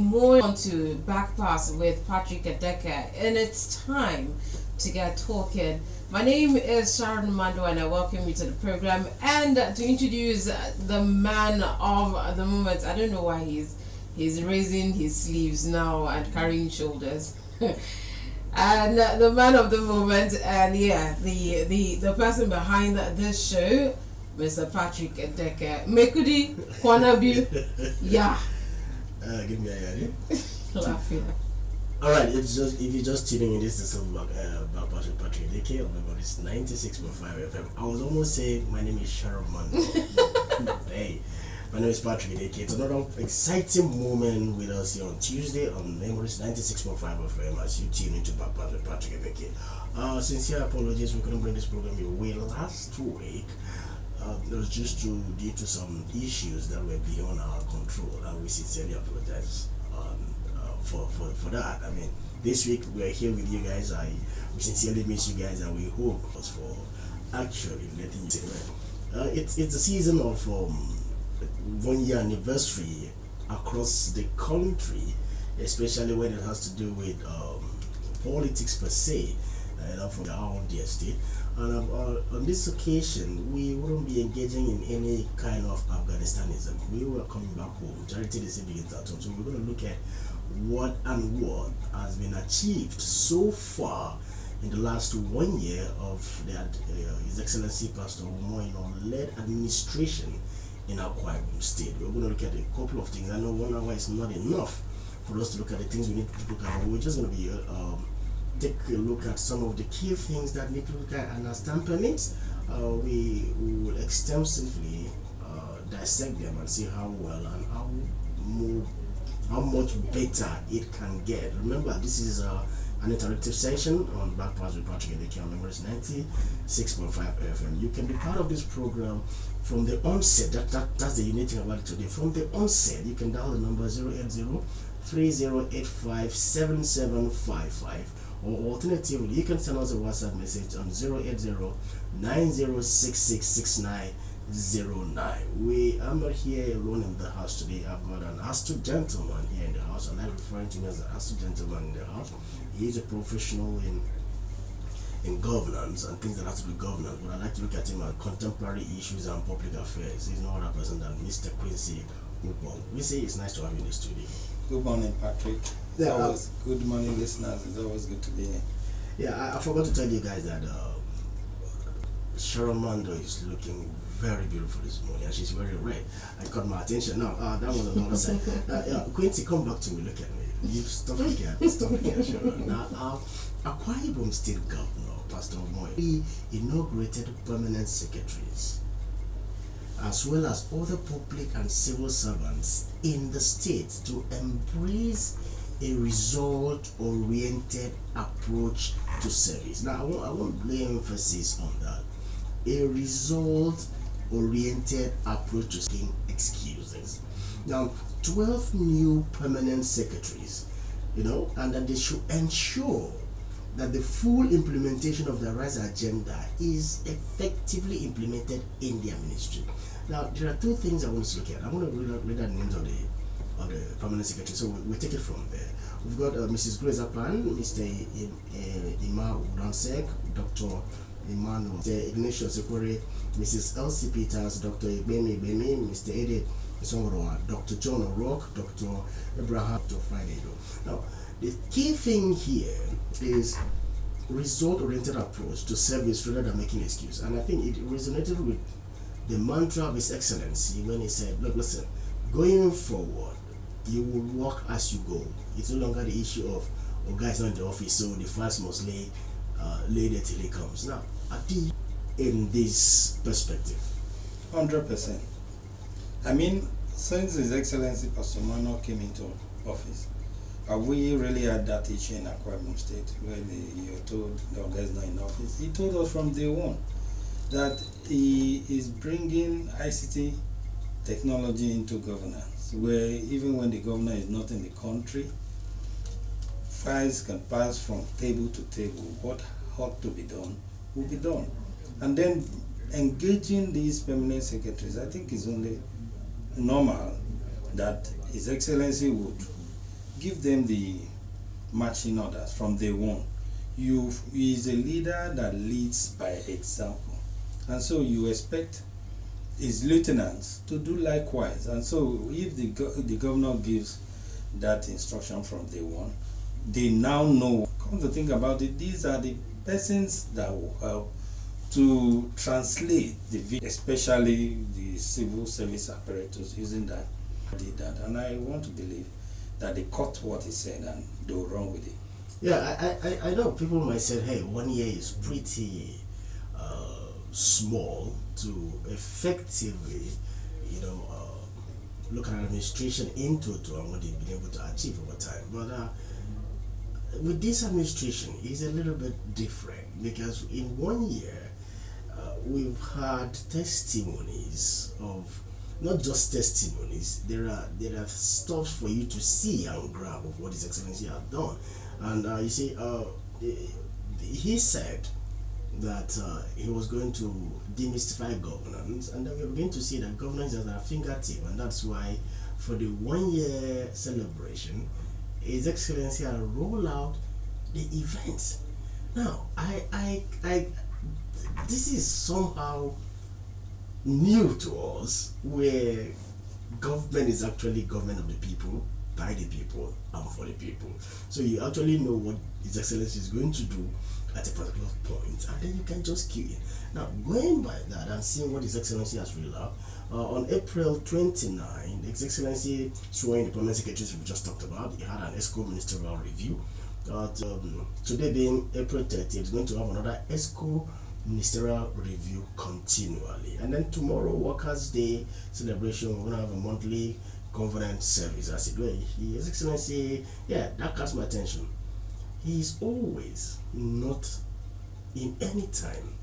more on to Backpass with Patrick Adeka, and it's time to get talking. My name is Sharon Mando, and I welcome you to the program. And to introduce the man of the moment, I don't know why he's raising his sleeves now and carrying shoulders. And the man of the moment, and yeah, the person behind this show, Mr. Patrick Adeka. Mekudi Kwanabu. Yeah. Give me a yard. Laughing. Alright, it's just if you're just tuning in, this is some Patrick Adeka on the it's 96.5 FM. I was almost saying my name is Sharon Mando. Hey, my name is Patrick Adeka. It's another exciting moment with us here on Tuesday on Memories 96.5 FM as you tune into Backpass with Patrick Adeka. Sincere apologies, we couldn't bring this program your way last week. It was just due to some issues that were beyond our control, and we sincerely apologize for that. I mean, this week we're here with you guys. We sincerely miss you guys, and we hope for actually letting you say, it's a season of 1 year anniversary across the country, especially when it has to do with politics per se, from our own dear state. And on this occasion, we wouldn't be engaging in any kind of Afghanistanism. We were coming back home. Charity the same begins at home. So we're going to look at what has been achieved so far in the last 1 year of His Excellency Pastor Umoino-led administration in Akwa Ibom State. We're going to look at a couple of things. I know 1 hour is not enough for us to look at the things we need to look at. We're just going to be take a look at some of the key things that need to look at, and as time permits, we will extensively dissect them and see how well and how much better it can get. Remember, this is an interactive session on Backpass with Patrick Adeka on Memories 96.5 FM. You can be part of this program from the onset. That's the unique thing about it today. From the onset, you can dial the number 080-3085-7755. Or alternatively, you can send us a WhatsApp message on 080-9066-6909. We are not here alone in the house today. I've got an astute gentleman here in the house. I like referring to him as an astute gentleman in the house. He is a professional in governance and things that have to do with governance, but I like to look at him at contemporary issues and public affairs. He's no other person than Mr. Quincy Ubong. We say it's nice to have you in the studio. Good morning, Patrick. It's always good morning, listeners. It's always good to be here. Yeah, I forgot to tell you guys that Sharon Mando is looking very beautiful this morning, and she's wearing red. I caught my attention. Now, that was another side. Quincy, come back to me. Look at me. You stop again, Sharon. Now, Akwa Ibom State Governor, Pastor Umoino, he inaugurated permanent secretaries, as well as other public and civil servants in the state to embrace a result-oriented approach to service. Now, I want to lay emphasis on that. A result-oriented approach to seeking excuses. Now, 12 new permanent secretaries, and that they should ensure that the full implementation of the RISE agenda is effectively implemented in their ministry. Now, there are two things I want to look at. I want to read out the names of the permanent secretary. So we take it from there. We've got Mrs. Grace Apan, Mr. Ima Udansek, Dr. Emmanuel, Mr. Ignatius Ekwere, Mrs. Elsie Peters, Dr. Ibemi, Mr. Ede Isongoroa, Dr. John O'Rourke, Dr. Abraham, Dr. Friday. Now, the key thing here is result-oriented approach to service rather than making excuse. And I think it resonated with the mantra of His Excellency when he said, look, listen, going forward, you will work as you go. It's no longer the issue of, guy's not in the office, so the files must lay there till he comes. Now, I think in this perspective, 100%. I mean, since His Excellency Pastor Mano came into office, have we really had that issue in Akwa Ibom State where you're told the guy's not in office? He told us from day one that he is bringing ICT technology into governance, where even when the governor is not in the country, files can pass from table to table. What ought to be done will be done. And then engaging these permanent secretaries, I think is only normal that His Excellency would give them the marching orders from day one. He is a leader that leads by example, and so you expect his lieutenants to do likewise. And so if the governor gives that instruction from day one, they now know. Come to think about it, these are the persons that will help to translate the, especially the civil service apparatus using that. Did that, and I want to believe that they caught what he said and they will run with it. Yeah, I know people might say, hey, 1 year is pretty small to effectively, look at administration in total and what they've been able to achieve over time. But with this administration, it's a little bit different, because in 1 year, we've had testimonies of, not just testimonies, there are stuff for you to see and grab of what His Excellency has done. And you see, he said that he was going to demystify governance, and then we're going to see that governance is at our fingertip, and that's why for the 1 year celebration, His Excellency has rolled out the events. Now, I this is somehow new to us, where government is actually government of the people, by the people, and for the people. So you actually know what His Excellency is going to do at a particular point, and then you can just cue it. Now, going by that and seeing what His Excellency has rolled out, on April 29, His Excellency sworn the permanent secretaries we just talked about. He had an ESCO ministerial review. Today being April 30, it's going to have another ESCO ministerial review continually, and then tomorrow, Workers' Day celebration, we're going to have a monthly governance service. As it were, His Excellency, that catch my attention. He is always not in any time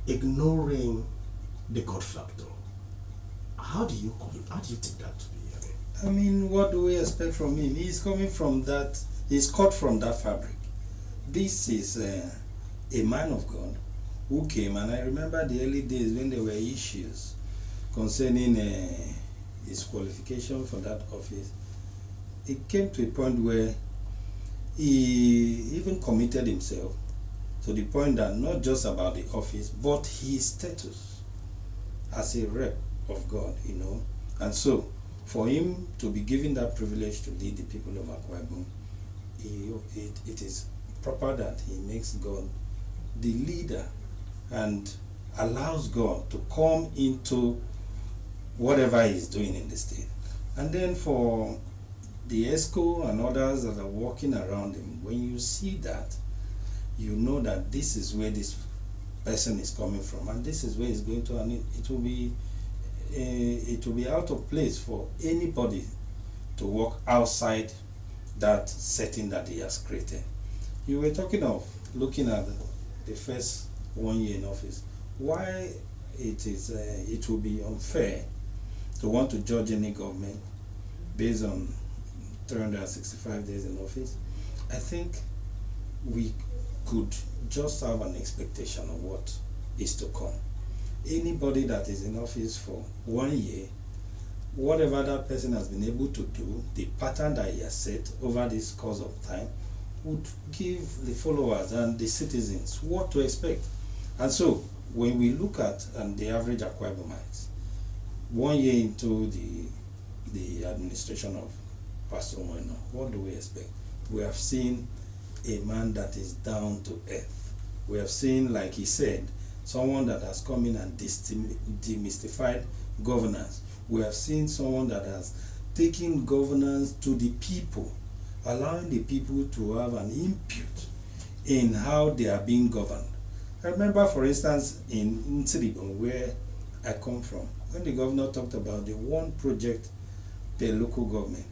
ignoring the God factor. How do you take that to be? I mean, what do we expect from him? He's coming from that, he's cut from that fabric. This is a man of God who came, and I remember the early days when there were issues concerning his qualification for that office. It came to a point where he even committed himself to the point that not just about the office, but his status as a rep of God, And so, for him to be given that privilege to lead the people of Akwa Ibom, it is proper that he makes God the leader and allows God to come into whatever he's doing in the state. And then for the ESCO and others that are walking around him, when you see that, you know that this is where this person is coming from, and this is where he's going to, and it will be out of place for anybody to walk outside that setting that he has created. You were talking of looking at the first 1 year in office. Why it will be unfair to want to judge any government based on 365 days in office. I think we could just have an expectation of what is to come. Anybody that is in office for 1 year, whatever that person has been able to do, the pattern that he has set over this course of time, would give the followers and the citizens what to expect. And so, when we look at the average Akwa Ibomites, 1 year into the administration of Pastor Onwenu, what do we expect? We have seen a man that is down to earth. We have seen, like he said, someone that has come in and demystified governance. We have seen someone that has taken governance to the people, allowing the people to have an input in how they are being governed. I remember, for instance, in Nsibibon, where I come from, when the governor talked about the one project per local government,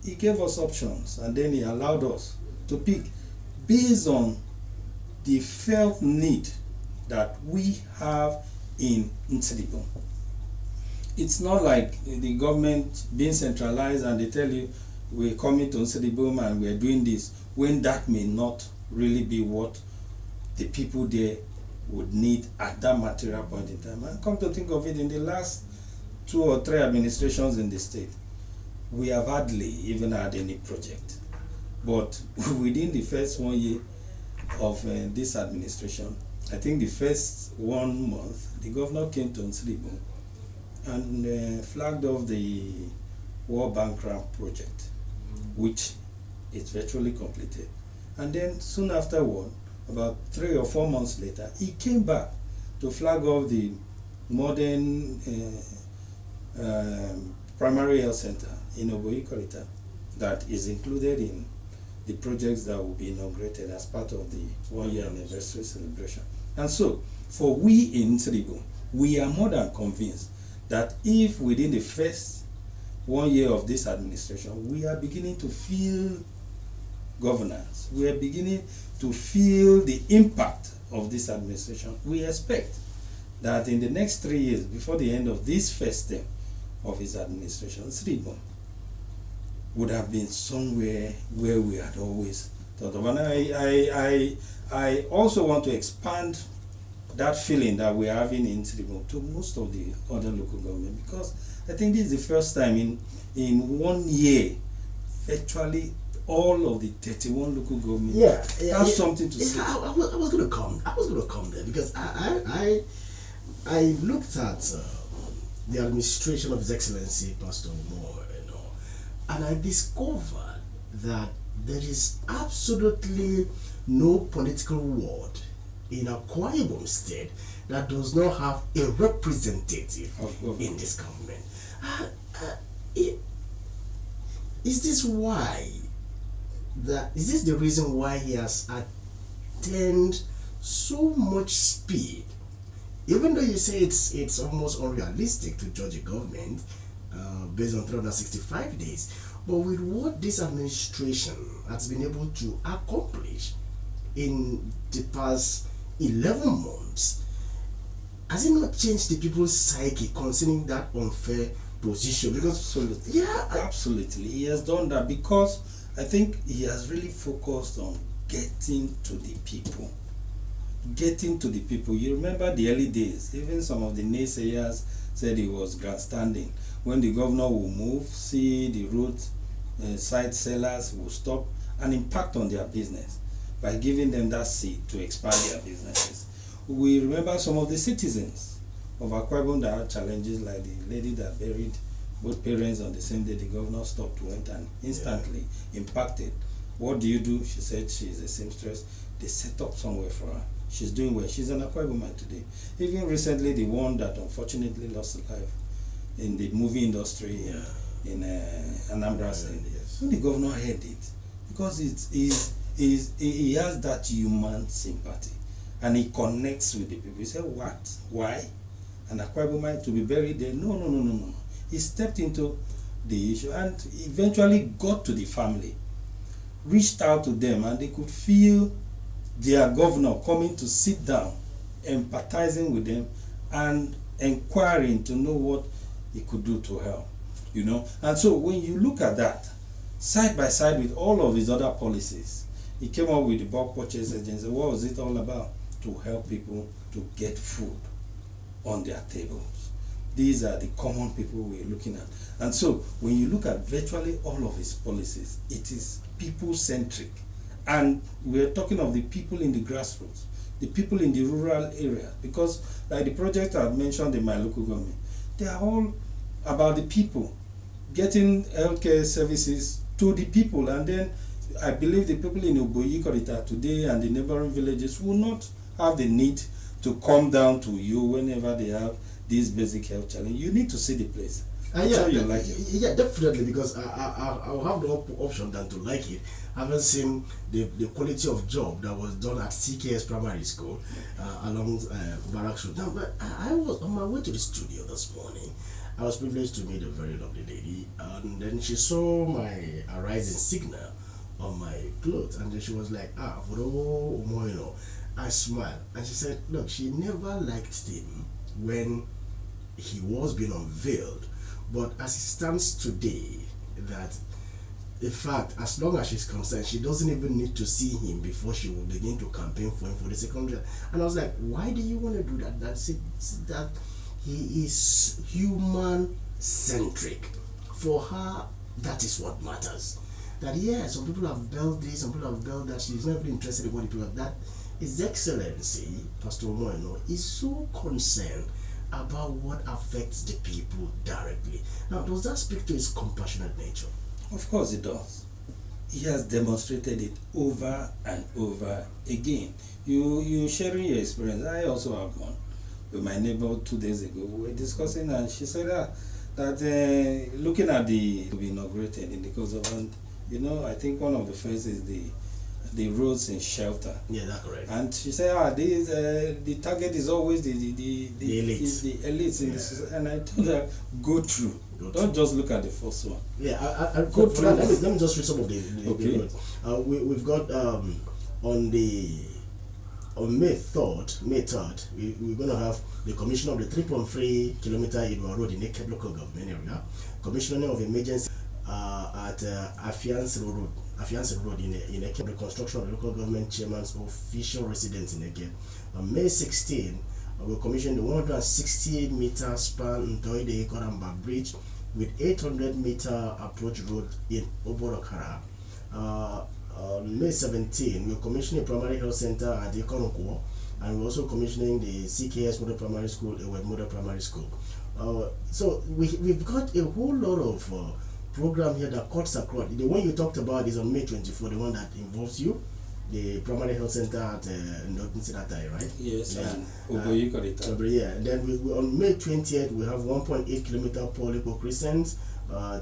he gave us options, and then he allowed us to pick based on the felt need that we have in Nsibibon. It's not like the government being centralized and they tell you we're coming to Nsibibon and we're doing this, when that may not really be what the people there would need at that material point in time. And come to think of it, in the last 2 or 3 administrations in the state, we have hardly even had any project. But within the first 1 year of this administration, I think the first 1 month, the governor came to Nsribo and flagged off the World Bank Ramp project, which is virtually completed. And then soon afterward, about 3 or 4 months later, he came back to flag off the modern primary health center in Oboyi Korita that is included in the projects that will be inaugurated as part of the 1 year anniversary celebration. And so, for we in Nsribo, we are more than convinced that if within the first 1 year of this administration, we are beginning to feel governance, we are beginning to feel the impact of this administration, we expect that in the next 3 years, before the end of this first term of his administration, Nsribo would have been somewhere where we had always thought of. And I also want to expand that feeling that we are having in Nsribo to most of the other local government, because I think this is the first time in 1 year, virtually all of the 31 local governments have something to say. I was going to come there because I looked at the administration of His Excellency Pastor Moore, and I discovered that there is absolutely no political ward in Akwa Ibom State that does not have a representative in this government. Is this the reason why he has attained so much speed? Even though you say it's almost unrealistic to judge a government based on 365 days, but with what this administration has been able to accomplish in the past 11 months, has it not changed the people's psyche concerning that unfair position? Because absolutely, absolutely, he has done that because I think he has really focused on getting to the people. Getting to the people. You remember the early days, even some of the naysayers said he was grandstanding. When the governor will move, see the road side sellers will stop and impact on their business by giving them that seed to expand their businesses. We remember some of the citizens of Akwa Ibom that had challenges, like the lady that buried both parents on the same day. The governor stopped, went and instantly impacted. What do you do? She said she's a seamstress. They set up somewhere for her. She's doing well. She's an Akwa Iboman today. Even recently, the one that unfortunately lost her life in the movie industry in Anambra State. When the governor heard it, because he has that human sympathy and he connects with the people. He said, what? Why? And Akwa Iboman to be buried there? No. He stepped into the issue and eventually got to the family, reached out to them, and they could feel their governor coming to sit down, empathizing with them and inquiring to know what he could do to help, And so when you look at that, side by side with all of his other policies, he came up with the bulk purchase agency. What was it all about? To help people to get food on their tables. These are the common people we're looking at. And so when you look at virtually all of his policies, it is people-centric. And we're talking of the people in the grassroots, the people in the rural area, because like the project I've mentioned in my local government, they are all about the people, getting healthcare services to the people. And then I believe the people in Oboyi Korita today and the neighboring villages will not have the need to come down to you whenever they have these basic health challenge. You need to see the place. Sure you like it. Yeah, definitely, because I'll have the option than to like it. I haven't seen the quality of job that was done at CKS Primary School along Barracks Road. Now, but I was on my way to the studio this morning. I was privileged to meet a very lovely lady, and then she saw my arising signal on my clothes, and then she was like, I smiled, and she said, look, she never liked him when he was being unveiled, but as it stands today, that in fact, as long as she's concerned, she doesn't even need to see him before she will begin to campaign for him for the second round. And I was like, why do you want to do that? That's it, that he is human centric. For her, That is what matters. That yeah, some people have built this, some people have built that. She's not really interested in what people have. That His Excellency, Pastor Moeno, is so concerned about what affects the people directly. Now, does that speak to his compassionate nature? Of course it does. He has demonstrated it over and over again. You sharing your experience. I also have one with my neighbor 2 days ago. We were discussing, and she said that looking at the to be inaugurated in the coast of, and I think one of the first is the roads in Shelter. Yeah, that's correct. And she said, the target is always the elites. The elites in this. And I told her, go through. Don't just look at the first one. Yeah, I go through. Let me just read some of the okay. roads. We've got on May 3rd, we're going to have the commission of the 3.3 kilometer Idwa Road in Ekeb local government area, commissioning of emergency at Afiance Road in Ekeb, the construction of the local government chairman's official residence in Ekeb. On May 16, we'll commission the 160-meter span Ntoide Koramba Bridge with 800-meter approach road in Oborokara. On May 17, we're commissioning primary health center at Ikonkwo, and we're also commissioning the CKS Model Primary School, Ewed Model Primary School. So we've got a whole lot of program here that cuts across. The one you talked about is on May 24, the one that involves you, the primary health center at Ndotin Sinatai, right? Yes, yeah. Oboyi Korita. Yeah, and then on May 20th, we have 1.8 kilometer Polico Crescent,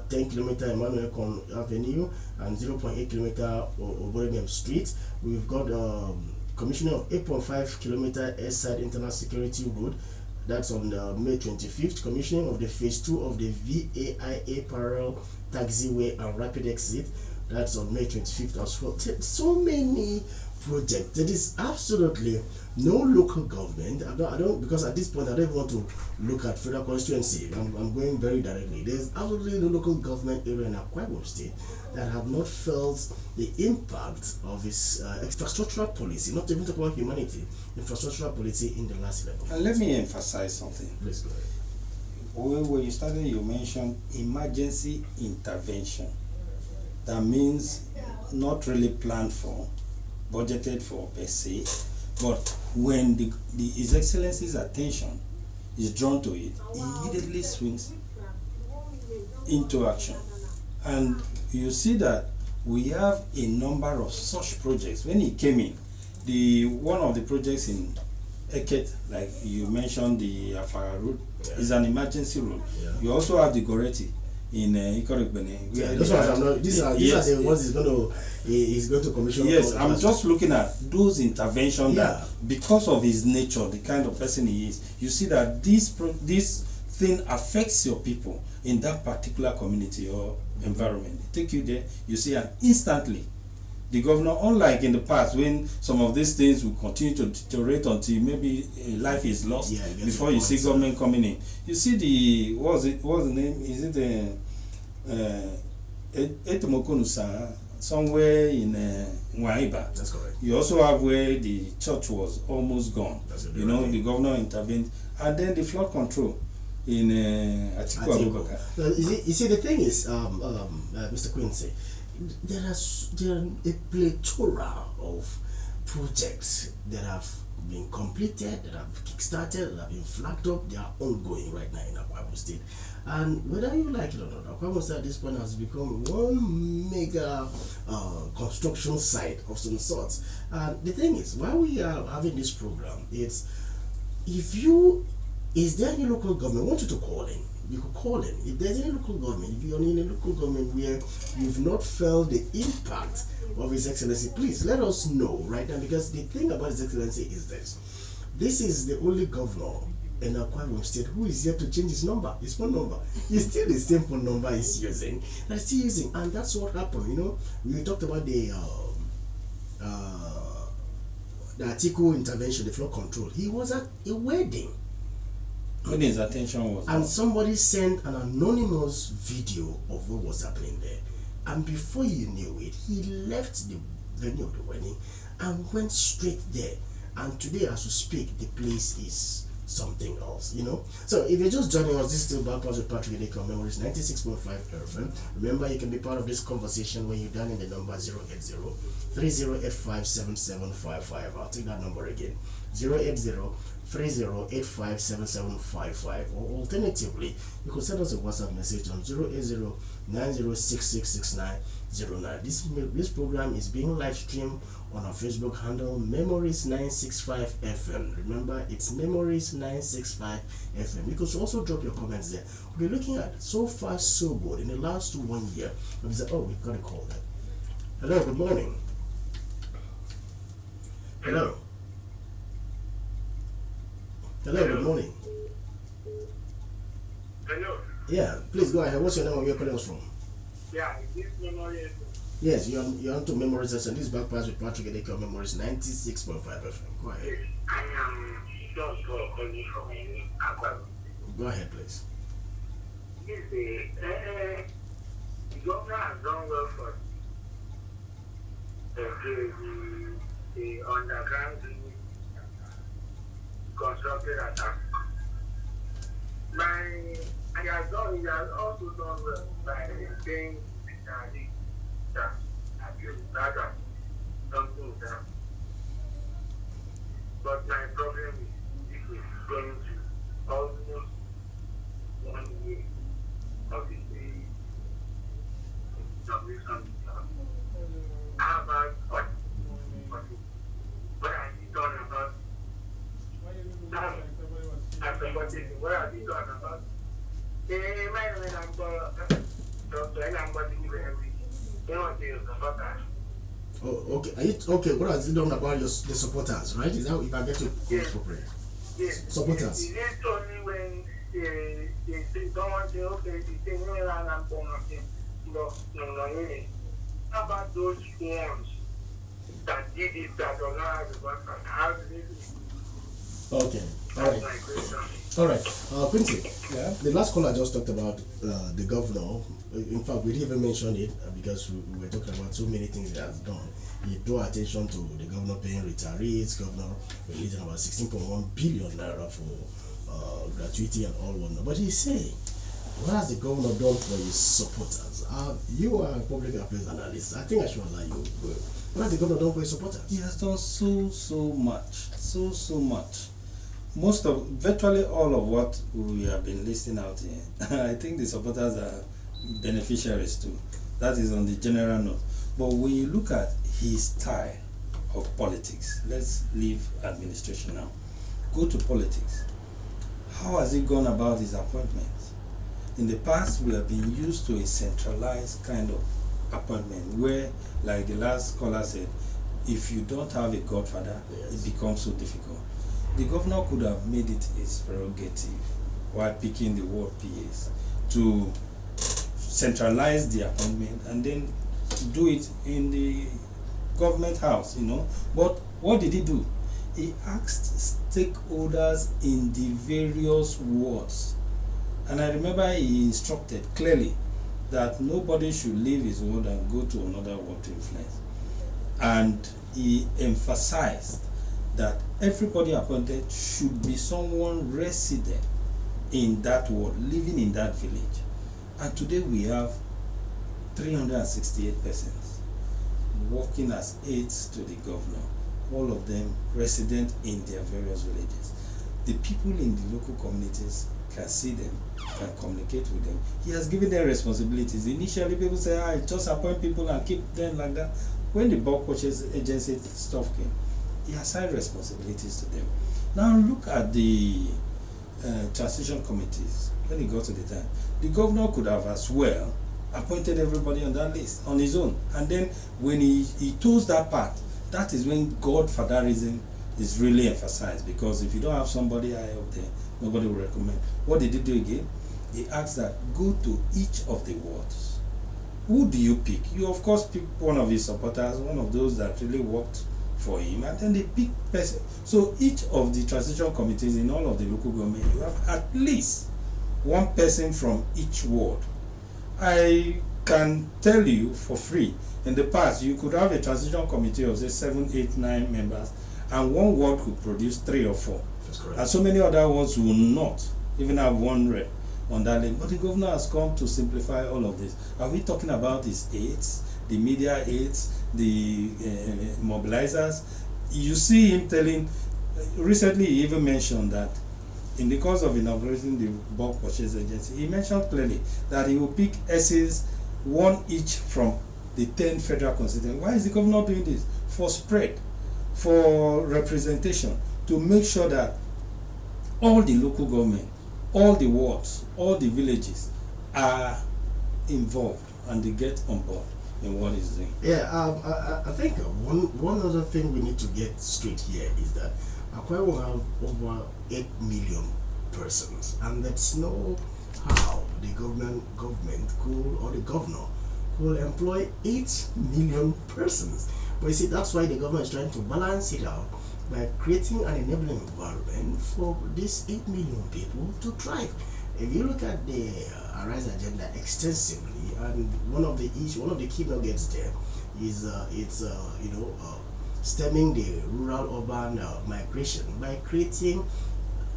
10 kilometer Emmanuel Avenue, and 0.8 kilometer Oboremium Street. We've got commissioning of 8.5 kilometer Eastside Internal Security Road. That's on May 25th. Commissioning of the phase 2 of the VAIA parallel taxiway and rapid exit. That's on May 25th as well. So many projects. There is absolutely no local government. I don't because at this point I don't want to look at federal constituency. I'm going very directly. There's absolutely no local government area in Akwa Ibom State that have not felt the impact of its infrastructural policy, not even talk about humanity, infrastructural policy in the last 11 months. And let me emphasize something. Please go ahead. When you started, you mentioned emergency intervention. That means not really planned for, budgeted for per se, but when His Excellency's attention is drawn to it, he immediately swings into action. And you see that we have a number of such projects. When he came in, one of the projects in Eket, like you mentioned, the Afara road, is an emergency road. Yeah. You also have the Goreti in Ikorikbene. Yeah, these are the ones he's going to commission. Yes, I'm just looking at those interventions that, because of his nature, the kind of person he is, you see that this thing affects your people in that particular community or environment. They take you there, you see, and instantly the governor, unlike in the past when some of these things will continue to deteriorate until maybe life is lost before you see government coming in. You see what's the name? Is it Etomokonusa, somewhere in Nwaiba? That's correct. You also have where the church was almost gone. The governor intervened, and then the flood control in Atiku Abubakar. You see, the thing is, Mr. Quincy, there are a plethora of projects that have been completed, that have kickstarted, that have been flagged up. They are ongoing right now in Akwa Ibom State. And whether you like it or not, Akwa Ibom State at this point has become one mega construction site of some sorts. And the thing is, while we are having this program, is there any local government? I want you to call in. You could call in. If there's any local government, if you're in a local government where you've not felt the impact of His Excellency, please let us know right now, because the thing about His Excellency is this is the only governor in Akwa Ibom State who is yet to change his phone number. It's still the same phone number he's using, and that's what happened. We talked about the Atiku intervention, the flood control. He was at a wedding. When his attention was and somebody sent an anonymous video of what was happening there, and before you knew it, he left the venue of the wedding and went straight there. And today, as we speak, the place is something else, you know. So if you're just joining us, this is still Backpass with Patrick Edeka Memories 96.5 FM. Remember, you can be part of this conversation when you dial in the number 080-3085-7755. I'll take that number again, 080-3085-7755. Or alternatively, you could send us a WhatsApp message on 080-90666909. This program is being live streamed on our Facebook handle, Memories 965 FM. Remember, it's Memories 965 FM. You could also drop your comments there. We're looking at so far so good in the last 1 year. We said, oh, we've got a call there. Hello, good morning. Hello. Hello, good morning. Hello. Yeah, please go ahead. What's your name and where you're calling us from? Yeah, this memory. Yes, you're on to Memories and this Backpass with Patrick Edeka Memories 96.5 FM. Go ahead. I am just calling from Aqua. Go ahead, please. The governor has done well for the underground constructed at he has also done well by paying that something down. But my problem is this is going to almost 1 year of the submission. How about what have you done about what have you done about Oh, okay. Are you okay? What has he done about the supporters, right? Is that if I get you appropriate? Yes. Supporters. Is it only when they don't want to okay, they say no, I'm going no. How about those ones that did it that don't have the work? How do they do it? Okay. All right. That's my question. All right. Quincy. Yeah. The last caller just talked about the governor. In fact, we didn't even mention it because we were talking about so many things he has done. He drew attention to the governor paying retirees, governor releasing about 16.1 billion naira for gratuity and all whatnot. But he's saying, what has the governor done for his supporters? You are a public affairs analyst. I think I should allow you. What has the governor done for his supporters? He has done so much, so much. Virtually all of what we have been listing out here, I think the supporters are beneficiaries too. That is on the general note. But when you look at his style of politics, let's leave administration now. Go to politics. How has he gone about his appointments? In the past, we have been used to a centralized kind of appointment where, like the last caller said, if you don't have a godfather, yes, it becomes so difficult. The governor could have made it his prerogative while picking the ward PAs to centralize the appointment and then do it in the government house, you know. But what did he do? He asked stakeholders in the various wards. And I remember he instructed clearly that nobody should leave his ward and go to another ward to influence. And he emphasized that everybody appointed should be someone resident in that ward, living in that village. And today we have 368 persons working as aides to the governor, all of them resident in their various villages. The people in the local communities can see them, can communicate with them. He has given them responsibilities. Initially people say, just appoint people and keep them like that. When the bulk purchase agency stuff came, he assigned responsibilities to them. Now look at the transition committees. When he got to the time, the governor could have as well appointed everybody on that list on his own. And then when he chose that part, that is when godfatherism is really emphasized, because if you don't have somebody high up there, nobody will recommend. What did he do again? He asked that go to each of the wards. Who do you pick? You of course pick one of his supporters, one of those that really worked for him, and then they pick person. So each of the transition committees in all of the local government, you have at least one person from each ward. I can tell you for free, in the past you could have a transition committee of say 7, 8, 9 members, and one ward could produce 3 or 4. That's correct. And so many other wards will not even have one rep on that lane. But the governor has come to simplify all of this. Are we talking about his aides, the media aides, the mobilizers? You see him telling, recently he even mentioned that in the course of inaugurating the bulk purchase agency, he mentioned clearly that he will pick SAs, one each from the 10 federal constituencies. Why is the governor doing this? For spread, for representation, to make sure that all the local government, all the wards, all the villages are involved and they get on board in what he's doing. Yeah, I think one other thing we need to get straight here is that Akwa will have over 8 million persons, and that's no how the government could, or the governor could employ 8 million persons. But you see, that's why the government is trying to balance it out by creating an enabling environment for these 8 million people to thrive. If you look at the Arise agenda extensively, and one of the key nuggets there is stemming the rural-urban migration by creating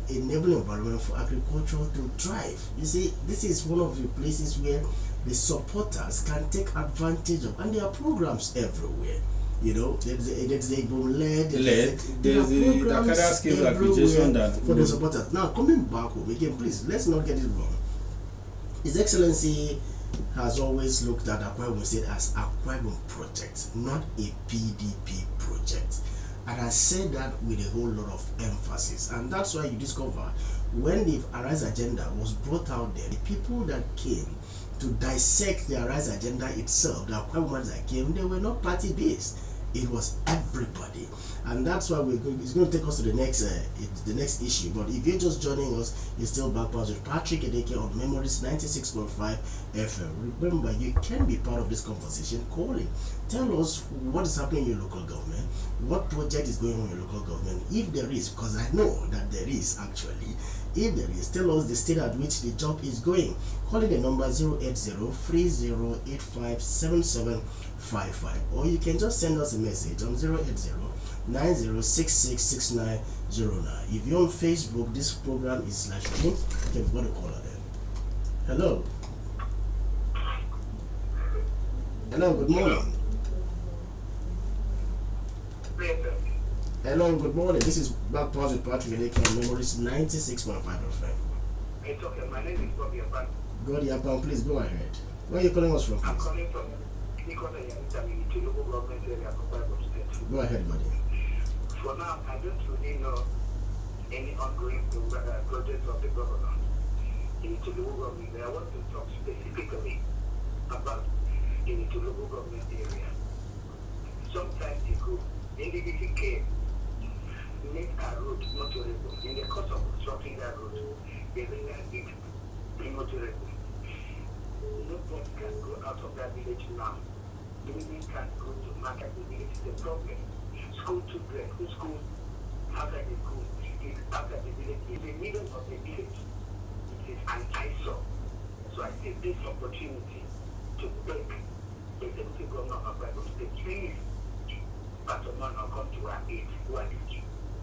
enabling environment for agriculture to thrive. You see, this is one of the places where the supporters can take advantage of, and there are programs everywhere. You know, there's the led, there's the Dakar Skills Acquisition that for the supporters. Now, coming back home again, please, let's not get it wrong. His Excellency has always looked at Akwa Ibom State as Akwa Ibom project, not a PDP project. And I said that with a whole lot of emphasis. And that's why you discover when the Arise agenda was brought out there, the people that came to dissect the Arise agenda itself, the Akwa Ibomans that came, they were not party based. It was everybody, and that's why it's going to take us to the next issue. But if you're just joining us, you're still back with Patrick Edeke on Memories 96.5 FM. Remember, you can be part of this conversation. Calling, tell us what is happening in your local government, what project is going on in your local government, if there is, because I know that there is actually. If there is, tell us the state at which the job is going. Calling the number 080-3085-7755, or you can just send us a message on 080-9066-6909. If you're on Facebook, this program is live streaming. Okay, we've got a caller then. Hello. Hello, good morning. Hello, good morning. This is Back Pause with Patrick Edeke on Memories 96.5 FM. It's okay, my name is Bobby Apan. God, Yapan, please go ahead. Where are you calling us from, I'm please? calling from Nicola Yanitami, to local government area of Akwa Ibom State. Go ahead, buddy. For now, I don't really know any ongoing projects of the government in the local government. I want to talk specifically about in the local government area. Some time ago, NDDC came, made a road motorable. In the course of constructing that road, they realized it motorable. Nobody can go out of that village now. Nobody can go to market. The village is a problem. School children, who school outside the school is outside the village. In the middle of the village, it is an eyesore. So I take this opportunity to beg the Deputy Governor of Akwa Ibom State, please, Pastor Man, I'll come to our aid.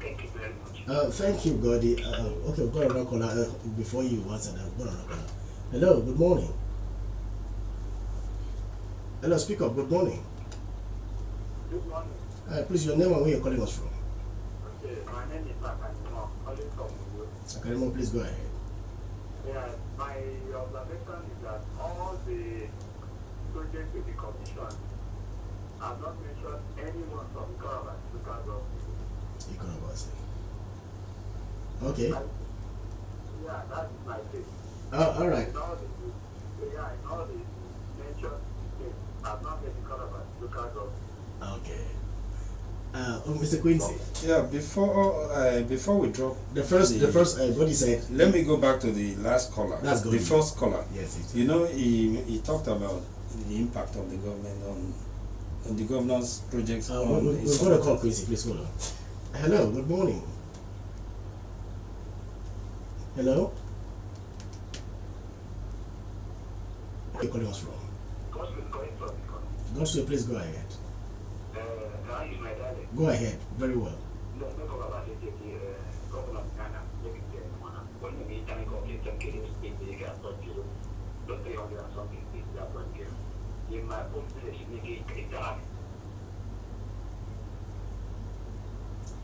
Thank you very much. Thank you, Gordy. Okay, we've got another caller. Before you answer that, we've got another caller. Hello, good morning. Hello, speak up. Good morning. Good morning. Please, your name and where you're calling us from. Okay, my name is Sakarimo, calling from Uyo. Sakarimo, please go ahead. Yeah, my observation is that all the projects in the commission have not mentioned anyone from government because of Okay. yeah, that's my take. All right. In all the mentioned things have not been government because of. Okay. Mr. Quincy. Yeah, before we drop The first, what he said. let me go back to the last caller. That's good. The first caller. Yes, it's You know, he talked about the impact of the government on the governor's projects. we're going to call Quincy, please hold on. Hello, good morning. Hello? Where are you calling us from? Godswill, please go ahead. Can I use my dialect? Go ahead, very well. No, no problem about it. governor of Ghana, when you meet and go get some kids, they get what you don't pay on your something, that's what you in my own village, you get that.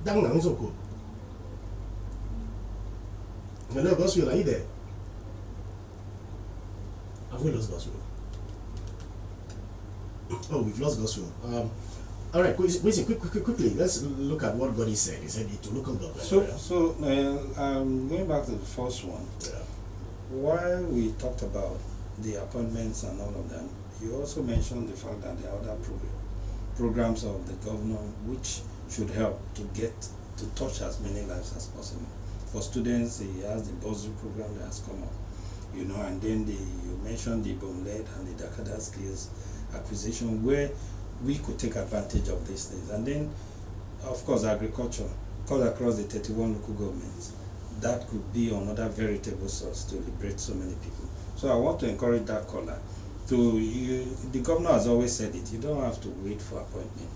Dang, I'm so cool. Hello, Goswell, are you there? Have we lost Goswell? Oh, we've lost Goswell. All right, quickly, let's look at what Godi said. He said it to local government. So going back to the first one, while we talked about the appointments and all of them, you also mentioned the fact that there are other programs of the governor which should help to get to touch as many lives as possible. For students, he has the bursary program that has come up, and then you mentioned the BOM-led and the Dakada skills acquisition, where we could take advantage of these things. And then, of course, agriculture, cut across the 31 local governments. That could be another veritable source to liberate so many people. So I want to encourage that caller. The governor has always said it, you don't have to wait for appointment,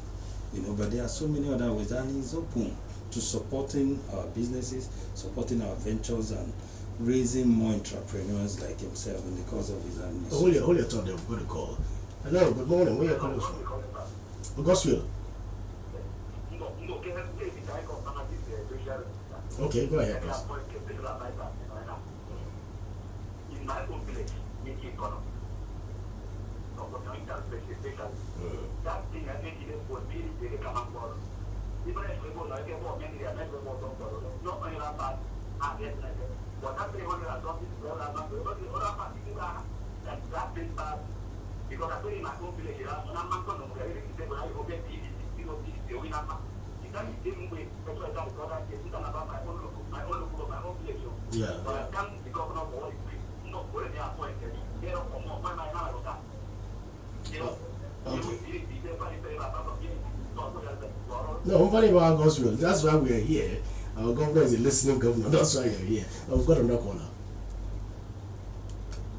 but there are so many other ways, and he's open to supporting our businesses, supporting our ventures, and raising more entrepreneurs like himself in the course of his administration. Hold your thought there, we've got a call. Hello, good morning, where are you calling from? Goswell. Okay, go ahead, please. In my own village, that thing I think it would be the common for even if people like a more many are never more not only about what that 300 and something that big bad because I put in my own village and I'm not going to say when I open TV, the winner. If that is the same way, that's why I got that case about my own village. Yeah. But I can't the governor for all it. No, where they are appointed. They don't come on my mind. No, I'm funny about Goswell. That's why we are here. Our governor is a listening governor. That's why you're here. We've got another caller.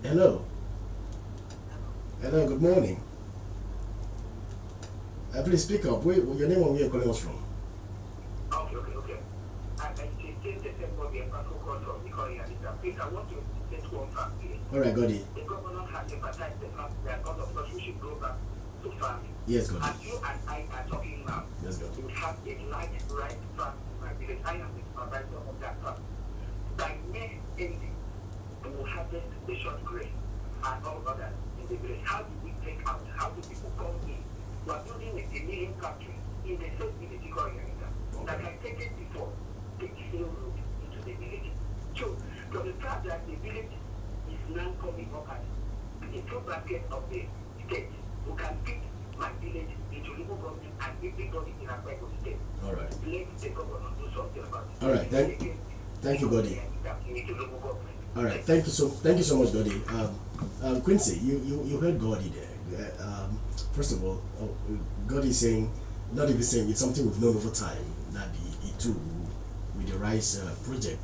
Hello. Hello, good morning. Please speak up. Your name and where you're calling us from. Okay. I want to get one family. All right, got it. The governor has emphasized the fact that God of course we should go back to farming. Yes, got it. And you and I are talking now. Yes, got it. You have a right farm because I am the supervisor of that farm. By May ending, we will harvest the short grain and all others in the village. How do we take out? How do people come in? We are building a million factory in the same village called Yanita. That I take it before, take the road into the village. So, from the fact that the village is now coming up as the two bracket of the state, who can fit my village into local government and everybody in a private state. All right. Let the government do something about it. All right. Thank you, Godi. All right. Thank you so much, Godi. Quincy, you heard Godi there. First of all, Godi is saying, not even saying, it's something we've known over time that he too with the rice project.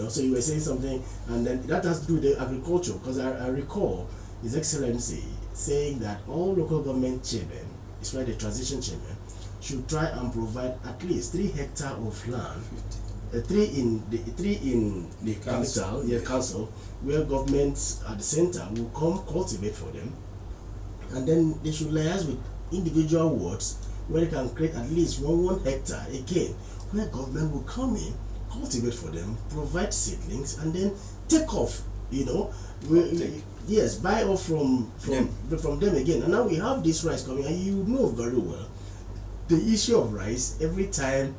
So you were saying something, and then that has to do with the agriculture, because I recall His Excellency saying that all local government chairmen, especially the transition chairmen, should try and provide at least 3 hectares of land, 3 in the capital, council, where governments at the center will come cultivate for them, and then they should liaise with individual wards where they can create at least 1 hectare again, where government will come in, cultivate for them, provide seedlings, and then take off. Yes, buy off from them again. And now we have this rice coming, and you know very well the issue of rice. Every time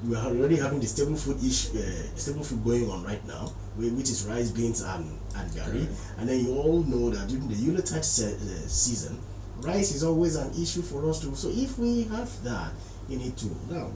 we are already having the staple food going on right now, which is rice, beans, and gari. And then you all know that during the Yuletide season, rice is always an issue for us too. So if we have that in it too, now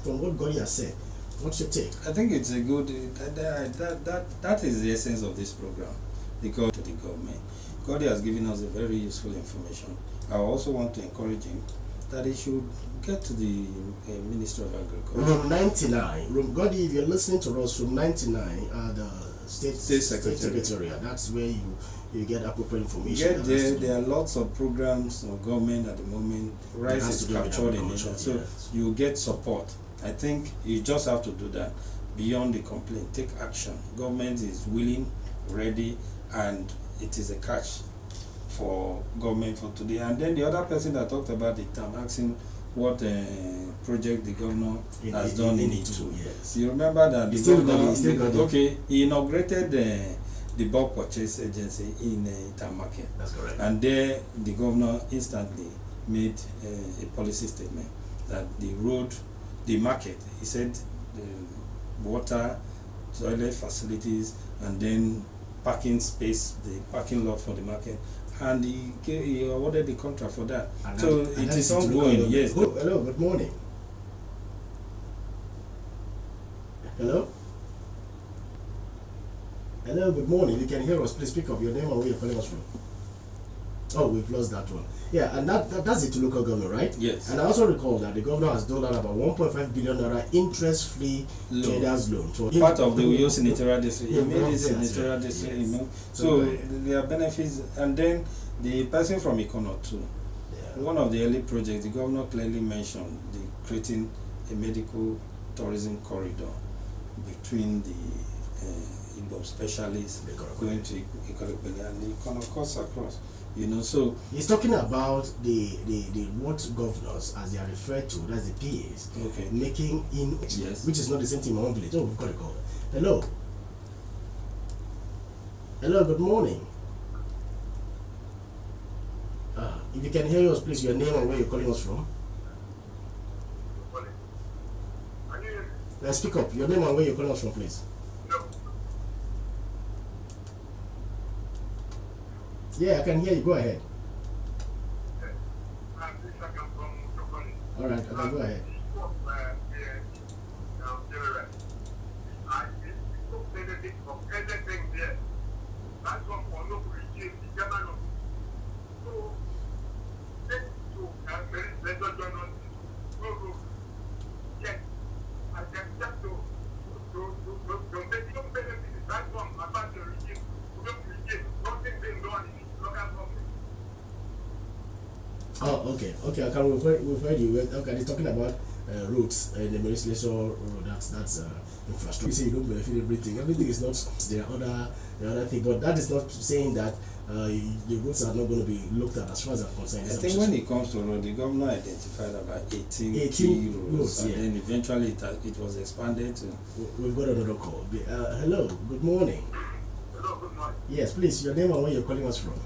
from what Godi has said, what's your take? I think it's a good, that is the essence of this program, because to the government. God has given us a very useful information. I also want to encourage him that he should get to the Minister of Agriculture. Room 99, Godi, if you're listening to us, room 99, the State Secretariat, that's where you get appropriate information. There are lots of programs of government at the moment. Rice is captured in it, so you get support. I think you just have to do that. Beyond the complaint, take action. Government is willing, ready, and it is a catch for government for today. And then the other person that talked about it, I'm asking what project the governor has done in it too. Yes. You remember that the governor, okay, he inaugurated the bulk purchase agency in Itamarket. That's correct. And there, the governor instantly made a policy statement that the road, the market, he said, the water, toilet facilities, and then parking space, the parking lot for the market, and he awarded the contract for that. And so it is ongoing. Yes. Hello. Good morning. Hello. Hello. Good morning. You can hear us. Please speak up your name and where you're calling us from. Oh, we've lost that one. Yeah, and that's it to local government, right? Yes. And I also recall that the governor has doled out about 1.5 billion naira interest-free traders loan. So part of the Uyo senatorial district. He made it senatorial yes, district, yes. you know. So there are benefits, and then the person from Ikono too. Yeah. One of the early projects, the governor clearly mentioned the creating a medical tourism corridor between the Igbo specialists going to Ikolopele and the Ikono course across. You know, so he's talking about the what governors, as they are referred to, that's the PAs, okay, making in, yes, which is not the same thing in my own village. Oh, we've got a call. Hello. Hello. Good morning. If you can hear us, please, your name and where you're calling us from. Let's speak up. Your name and where you're calling us from, please. Yeah, I can hear you. Go ahead. All right, okay, go ahead. Oh, okay. I can refer you. Okay, he's talking about roads and the legislature road. That's infrastructure. You say you don't benefit everything. Everything is not the other thing, but that is not saying that the roads are not going to be looked at as far as I'm concerned. I think when it comes to road, the governor identified about 18 key roads, and then eventually it was expanded to. We've got another call. Hello. Good morning. Hello. Good morning. Yes, please. Your name and where you're calling us from.